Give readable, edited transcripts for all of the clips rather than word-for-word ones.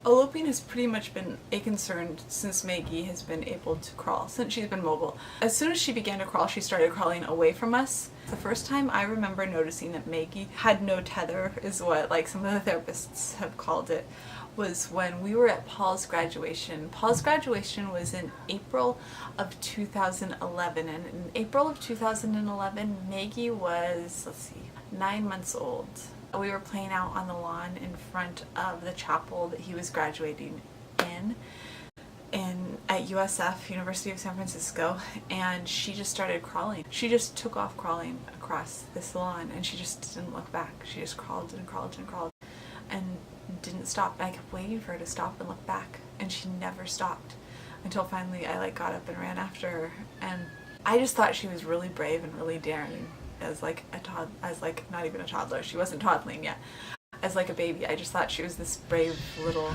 Eloping has pretty much been a concern since Maggie has been able to crawl, since she's been mobile. As soon as she began to crawl, she started crawling away from us. The first time I remember noticing that Maggie had no tether, is what like some of the therapists have called it, was when we were at Paul's graduation. Paul's graduation was in April of 2011, and in April of 2011, Maggie was, 9 months old. We were playing out on the lawn in front of the chapel that he was graduating in at USF, University of San Francisco, and she just started crawling. She just took off crawling across this lawn, and she just didn't look back. She just crawled and crawled and crawled and didn't stop. I kept waiting for her to stop and look back, and she never stopped until finally I got up and ran after her. And I just thought she was really brave and really daring as not even a toddler. She wasn't toddling yet. As a baby, I just thought she was this brave little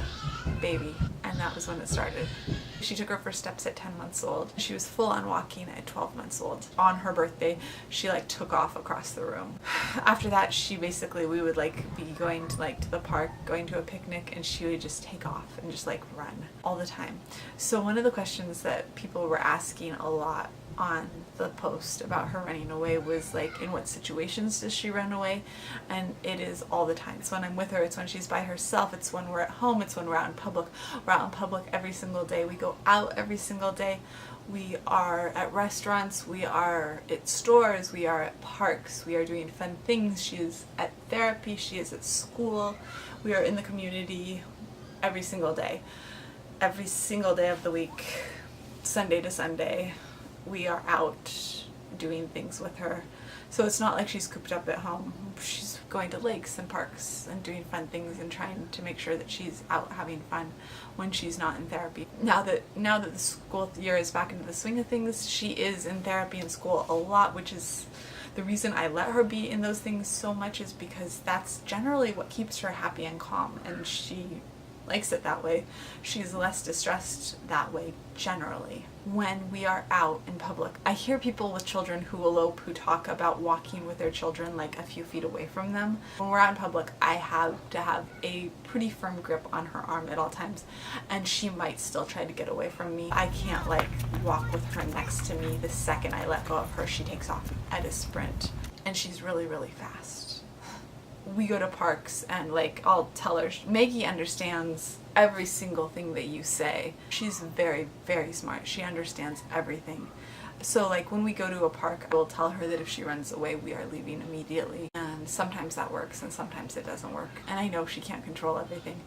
baby, and that was when it started. She took her first steps at 10 months old. She was full on walking at 12 months old. On her birthday, she took off across the room. After that, we would be going to the park, going to a picnic, and she would just take off and just run all the time. So one of the questions that people were asking a lot on the post about her running away was in what situations does she run away? And it is all the time. It's when I'm with her, it's when she's by herself, it's when we're at home, it's when we're out in public. We're out in public every single day. We go out every single day. We are at restaurants, we are at stores, we are at parks, we are doing fun things. She is at therapy, she is at school, we are in the community every single day. Every single day of the week, Sunday to Sunday, we are out doing things with her. So it's not like she's cooped up at home. She's going to lakes and parks and doing fun things and trying to make sure that she's out having fun when she's not in therapy. Now that the school year is back into the swing of things, she is in therapy and school a lot, which is the reason I let her be in those things so much, is because that's generally what keeps her happy and calm, and she likes it that way. She's less distressed that way generally. When we are out in public, I hear people with children who elope who talk about walking with their children a few feet away from them. When we're out in public, I have to have a pretty firm grip on her arm at all times, and she might still try to get away from me. I can't walk with her next to me. The second I let go of her, she takes off at a sprint, and she's really, really fast. We go to parks and I'll tell her, Maggie understands every single thing that you say. She's very, very smart. She understands everything. So when we go to a park, I will tell her that if she runs away, we are leaving immediately. And sometimes that works and sometimes it doesn't work. And I know she can't control everything,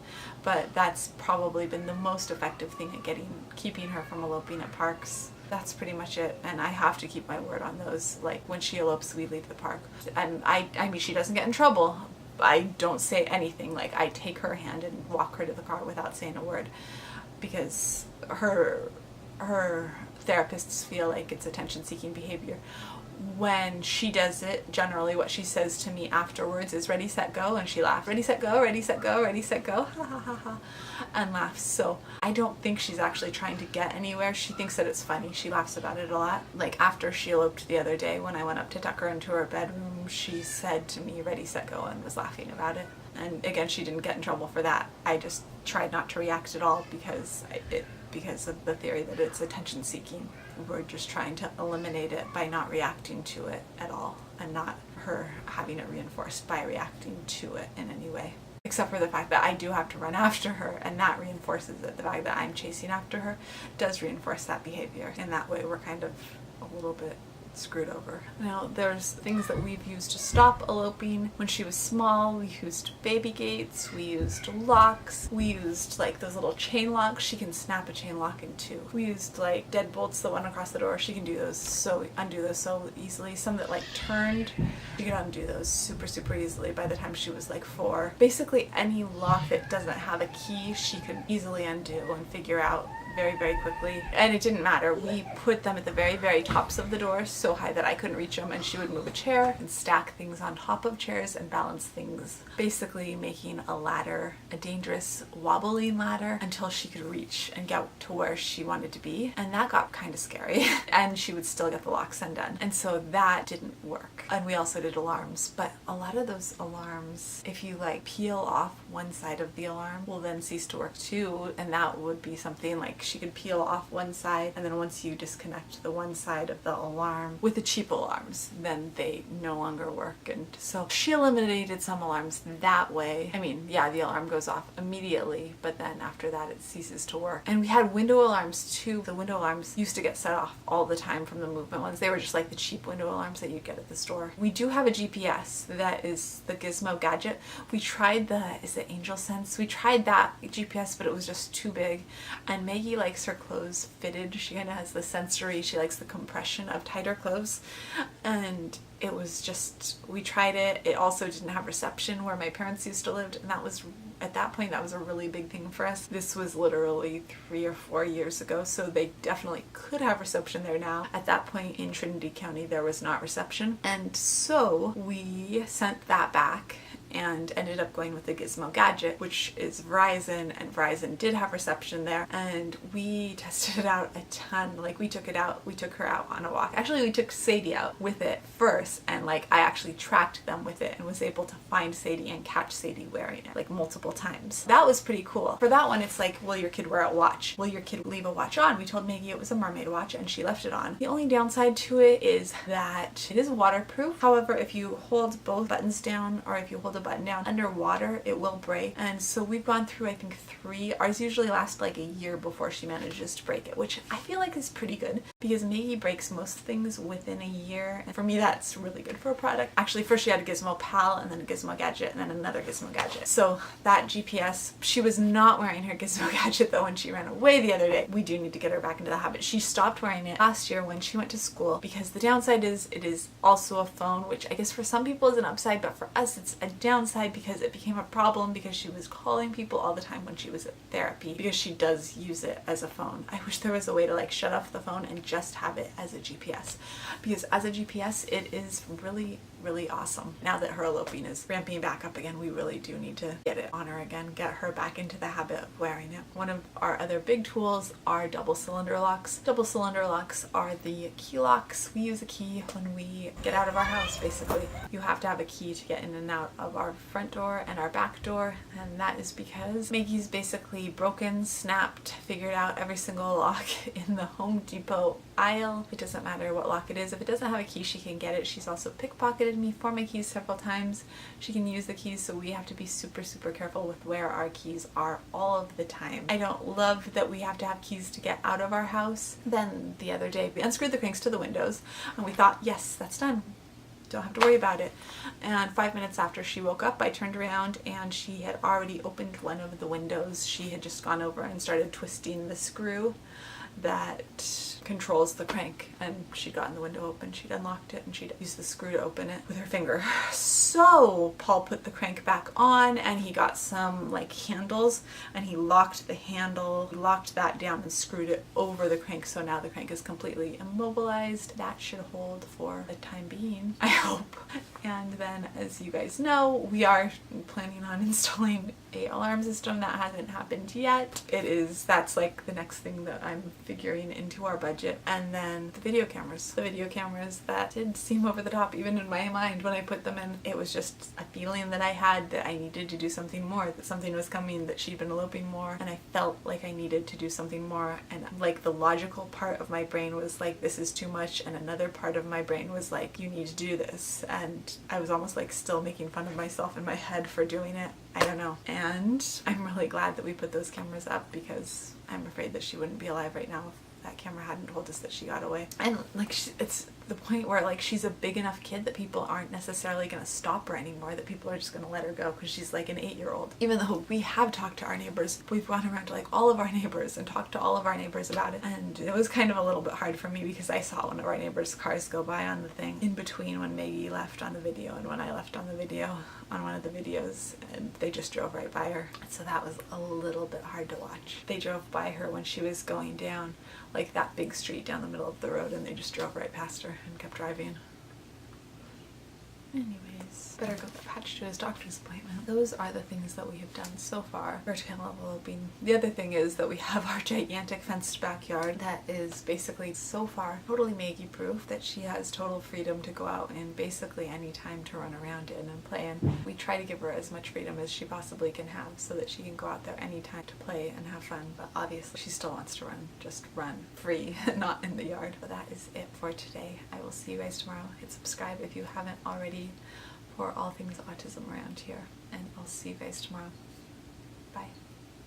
but that's probably been the most effective thing at keeping her from eloping at parks. That's pretty much it, and I have to keep my word on those. When she elopes, we leave the park. And I mean, she doesn't get in trouble. I don't say anything. I take her hand and walk her to the car without saying a word, because her therapists feel it's attention-seeking behavior. When she does it, generally what she says to me afterwards is ready, set, go, and she laughs. Ready, set, go, ready, set, go, ready, set, go, ha ha ha ha, and laughs. So I don't think she's actually trying to get anywhere. She thinks that it's funny. She laughs about it a lot. After she eloped the other day, when I went up to tuck her into her bedroom, she said to me, ready, set, go, and was laughing about it. And again, she didn't get in trouble for that. I just tried not to react at all because of the theory that it's attention seeking. We're just trying to eliminate it by not reacting to it at all, and not her having it reinforced by reacting to it in any way. Except for the fact that I do have to run after her, and that reinforces it. The fact that I'm chasing after her does reinforce that behavior. In that way, we're kind of a little bit screwed over. Now, there's things that we've used to stop eloping. When she was small, we used baby gates, we used locks, we used those little chain locks. She can snap a chain lock in two. We used deadbolts that went across the door. She can undo those so easily. Some that turned, she could undo those super, super easily by the time she was 4. Basically any lock that doesn't have a key, she could easily undo and figure out very, very quickly. And it didn't matter. We put them at the very, very tops of the doors so high that I couldn't reach them, and she would move a chair and stack things on top of chairs and balance things, basically making a ladder, a dangerous wobbling ladder, until she could reach and get to where she wanted to be. And that got kind of scary. And she would still get the locks undone. And so that didn't work. And we also did alarms, but a lot of those alarms, if you like peel off one side of the alarm, will then cease to work too. And that would be something like she could peel off one side, and then once you disconnect the one side of the alarm with the cheap alarms, then they no longer work. And so she eliminated some alarms that way. I mean, yeah, the alarm goes off immediately, but then after that it ceases to work. And we had window alarms too. The window alarms used to get set off all the time from the movement ones. They were just like the cheap window alarms that you get at the store. We do have a GPS that is the Gizmo gadget. We tried is it Angel Sense? We tried that GPS, but it was just too big. And Maggie likes her clothes fitted. She kind of has the sensory, she likes the compression of tighter clothes. And it was just, we tried it. It also didn't have reception where my parents used to live, and that was, at that point, that was a really big thing for us. This was literally 3 or 4 years ago, so they definitely could have reception there now. At that point in Trinity County, there was not reception. And so we sent that back and ended up going with the Gizmo gadget, which is Verizon, and Verizon did have reception there, and we tested it out a ton. Like, we took her out on a walk. Actually, we took Sadie out with it first, and like I actually tracked them with it and was able to find Sadie and catch Sadie wearing it like multiple times. That was pretty cool. For that one, it's like, will your kid wear a watch? Will your kid leave a watch on? We told Maggie it was a mermaid watch, and she left it on. The only downside to it is that it is waterproof. However, if you hold both buttons down, or if you hold a button down underwater, it will break. And so we've gone through, I think, 3. Ours usually lasts like a year before she manages to break it, which I feel like is pretty good, because Maggie breaks most things within a year, and for me that's really good for a product. Actually, first she had a Gizmo Pal, and then a Gizmo Gadget, and then another Gizmo Gadget. So that GPS, she was not wearing her Gizmo Gadget though when she ran away the other day. We do need to get her back into the habit. She stopped wearing it last year when she went to school, because the downside is it is also a phone, which I guess for some people is an upside, but for us it's a downside because it became a problem because she was calling people all the time when she was at therapy, because she does use it as a phone. I wish there was a way to like shut off the phone and just have it as a GPS, because as a GPS it is really awesome. Now that her eloping is ramping back up again, we really do need to get it on her again, get her back into the habit of wearing it. One of our other big tools are double cylinder locks. Double cylinder locks are the key locks. We use a key when we get out of our house, basically. You have to have a key to get in and out of our front door and our back door, and that is because Maggie's basically broken, snapped, figured out every single lock in the Home Depot aisle. It doesn't matter what lock it is. If it doesn't have a key, she can get it. She's also pickpocketed me for my keys several times. She can use the keys, so we have to be super careful with where our keys are all of the time. I don't love that we have to have keys to get out of our house. Then the other day we unscrewed the cranks to the windows, and we thought, yes, that's done. Don't have to worry about it. And 5 minutes after she woke up, I turned around and she had already opened one of the windows. She had just gone over and started twisting the screw that controls the crank, and she'd gotten the window open, she'd unlocked it, and she'd used the screw to open it with her finger. So Paul put the crank back on, and he got some like handles, and he locked the handle, he locked that down and screwed it over the crank, so now the crank is completely immobilized. That should hold for the time being, I hope. And then, as you guys know, we are planning on installing a alarm system. That hasn't happened yet. That's like the next thing that I'm figuring into our budget. And then the video cameras. The video cameras that did seem over the top even in my mind when I put them in. It was just a feeling that I had that I needed to do something more, that something was coming, that she'd been eloping more, and I felt like I needed to do something more. And like the logical part of my brain was like, this is too much, and another part of my brain was like, you need to do this. And I was almost like still making fun of myself in my head for doing it. I don't know. And I'm really glad that we put those cameras up, because I'm afraid that she wouldn't be alive right now if that camera hadn't told us that she got away. And like it's the point where like she's a big enough kid that people aren't necessarily going to stop her anymore, that people are just going to let her go because she's like an 8-year-old. Even though we have talked to our neighbors, we've gone around to like all of our neighbors and talked to all of our neighbors about it, and it was kind of a little bit hard for me because I saw one of our neighbors' cars go by on the thing in between when Maggie left on the video and when I left on the video on one of the videos, and they just drove right by her. So that was a little bit hard hard to watch. They drove by her when she was going down like that big street down the middle of the road, and they just drove right past her and kept driving. Anyways, better go get Patch to his doctor's appointment. Those are the things that we have done so far for Channel Eloping. The other thing is that we have our gigantic fenced backyard that is basically so far totally Maggie proof, that she has total freedom to go out and basically any time to run around in and play in. We try to give her as much freedom as she possibly can have so that she can go out there anytime to play and have fun, but obviously she still wants to run, just run free, not in the yard. But that is it for today. I will see you guys tomorrow. Hit subscribe if you haven't already for all things autism around here, and I'll see you guys tomorrow. Bye.